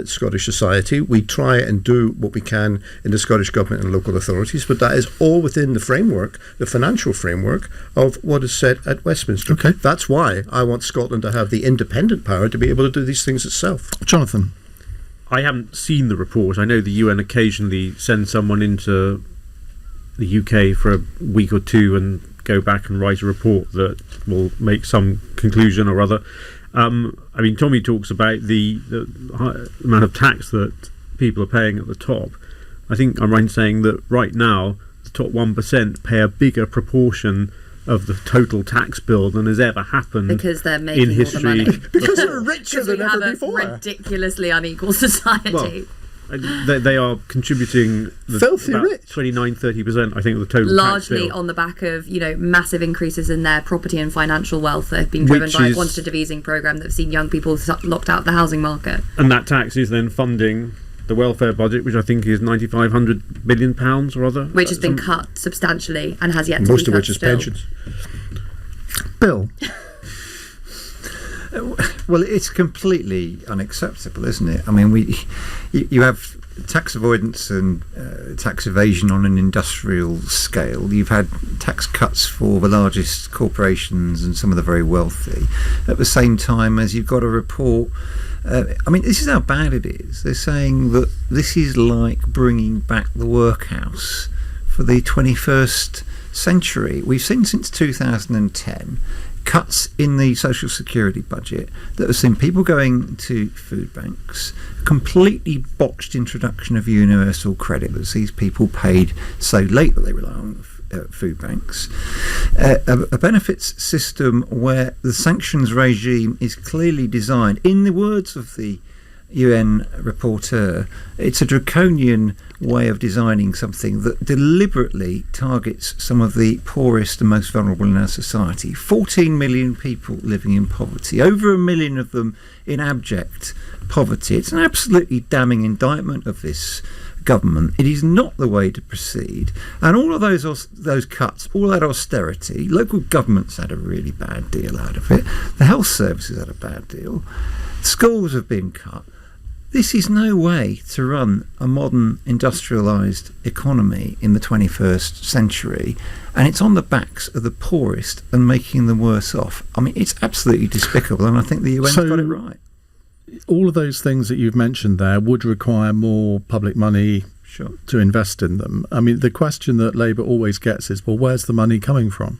Scottish society. We try and do what we can in the Scottish government and local authorities, but that is all within the framework, the financial framework of what is set at Westminster. Okay. That's why I want Scotland to have the independent power to be able to do these things itself. Jonathan? I haven't seen the report. I know the UN occasionally sends someone into the UK for a week or two and go back and write a report that will make some conclusion or other. I mean, Tommy talks about the amount of tax that people are paying at the top. I think I'm right in saying that right now the top 1% pay a bigger proportion of the total tax bill than has ever happened because they're making in history. All the money. Because they're richer than ever before. We have a ridiculously unequal society. Well, they are contributing filthy about rich 29-30%, I think, of the total largely tax bill. on the back of massive increases in their property and financial wealth that have been driven by a quantitative easing programme that have seen young people locked out of the housing market. And that tax is then funding the welfare budget, which I think is £9,500 billion or other, which has been cut substantially and has yet to be cut. Most of which is still. pensions. Bill? Well, it's completely unacceptable, isn't it? I mean, you have tax avoidance and tax evasion on an industrial scale. You've had tax cuts for the largest corporations and some of the very wealthy. At the same time as you've got a report, I mean, this is how bad it is. They're saying that this is like bringing back the workhouse for the 21st century. We've seen since 2010 cuts in the social security budget that have seen people going to food banks, completely botched introduction of universal credit that sees people paid so late that they rely on food banks, a benefits system where the sanctions regime is clearly designed, in the words of the UN rapporteur, it's a draconian way of designing something that deliberately targets some of the poorest and most vulnerable in our society. 14 million people living in poverty, over 1 million of them in abject poverty. It's an absolutely damning indictment of this government. It is not the way to proceed. And all of those cuts, all that austerity, local governments had a really bad deal out of it. The health services had a bad deal. Schools have been cut. This is no way to run a modern industrialised economy in the 21st century, and it's on the backs of the poorest and making them worse off. I mean, it's absolutely despicable, and I think the UN's got it right. All of those things that you've mentioned there would require more public money to invest in them. I mean, the question that Labour always gets is, well, where's the money coming from?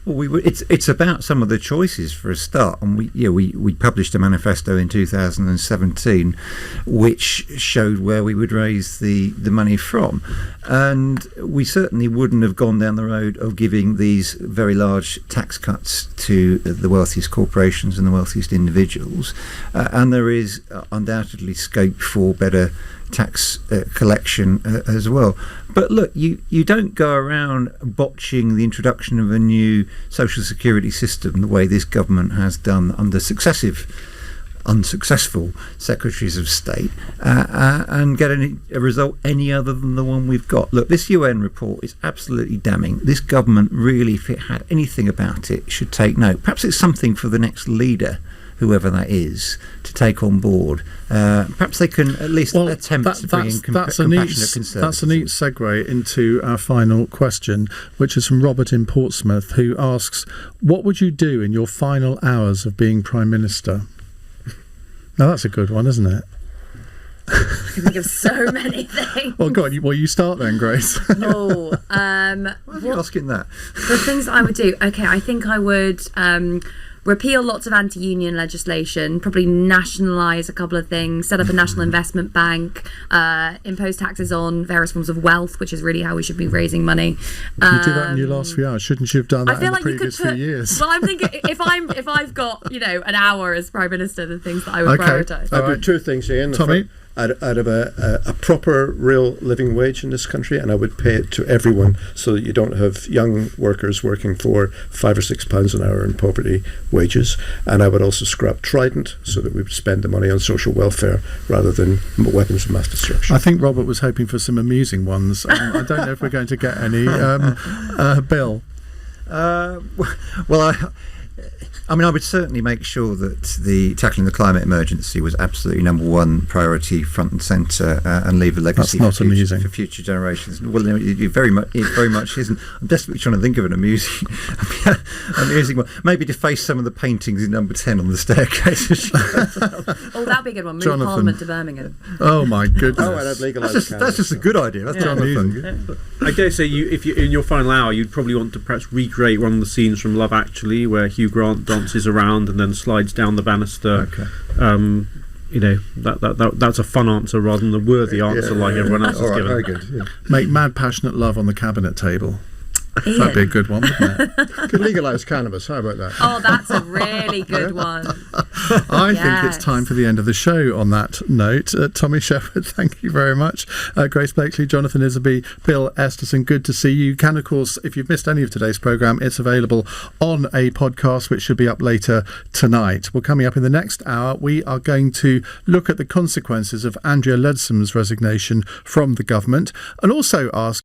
Well, it's about some of the choices for a start, and we published a manifesto in 2017 which showed where we would raise the money from, and we certainly wouldn't have gone down the road of giving these very large tax cuts to the wealthiest corporations and the wealthiest individuals, and there is undoubtedly scope for better tax collection as well. But look, you don't go around botching the introduction of a new social security system the way this government has done under successive unsuccessful secretaries of state and get a result any other than the one we've got. Look, this UN report is absolutely damning. This government really, if it had anything about it, should take note. Perhaps it's something for the next leader, whoever that is, to take on board. Perhaps they can at least attempt to bring in compassionate conservatism. That's a neat segue into our final question, which is from Robert in Portsmouth, who asks, what would you do in your final hours of being Prime Minister? Now, that's a good one, isn't it? I can think of so many things. Well, go on. You start then, Grace. Why are you asking that? The things that I would do. Okay, I think I would repeal lots of anti-union legislation, probably nationalise a couple of things, set up a national investment bank, impose taxes on various forms of wealth, which is really how we should be raising money. You do that in your last few hours. Shouldn't you have done that I feel in the like previous few years? Well, I'm thinking if I've got an hour as Prime Minister, the things that I would prioritise. I'd do two things, Iain. Tommy? I'd have a proper real living wage in this country, and I would pay it to everyone so that you don't have young workers working for £5 or £6 an hour in poverty wages. And I would also scrap Trident so that we would spend the money on social welfare rather than weapons of mass destruction. I think Robert was hoping for some amusing ones. I don't know if we're going to get any. Bill? I would certainly make sure that the tackling the climate emergency was absolutely number one priority, front and centre, and leave a legacy for future generations. Well, it very much isn't. I'm desperately trying to think of an amusing one. Maybe deface some of the paintings in number 10 on the staircase. Oh, that'd be a good one. Move Jonathan. Parliament to Birmingham. Oh my goodness! I'd have legalised that's just a good idea. That's Jonathan. I dare say if you in your final hour, you'd probably want to perhaps recreate one of the scenes from Love Actually, where Hugh Grant dances around and then slides down the banister. Okay. That's a fun answer rather than a worthy answer like everyone else has given. Very good. Yeah. Make mad passionate love on the cabinet table. That'd be a good one, wouldn't it? Could legalise cannabis. How about that? Oh, that's a really good one. I think it's time for the end of the show on that note. Tommy Sheppard, thank you very much. Grace Blakeley, Jonathan Isaby, Bill Esterson, good to see you. You can, of course, if you've missed any of today's programme, it's available on a podcast which should be up later tonight. Well, coming up in the next hour, we are going to look at the consequences of Andrea Leadsom's resignation from the government and also ask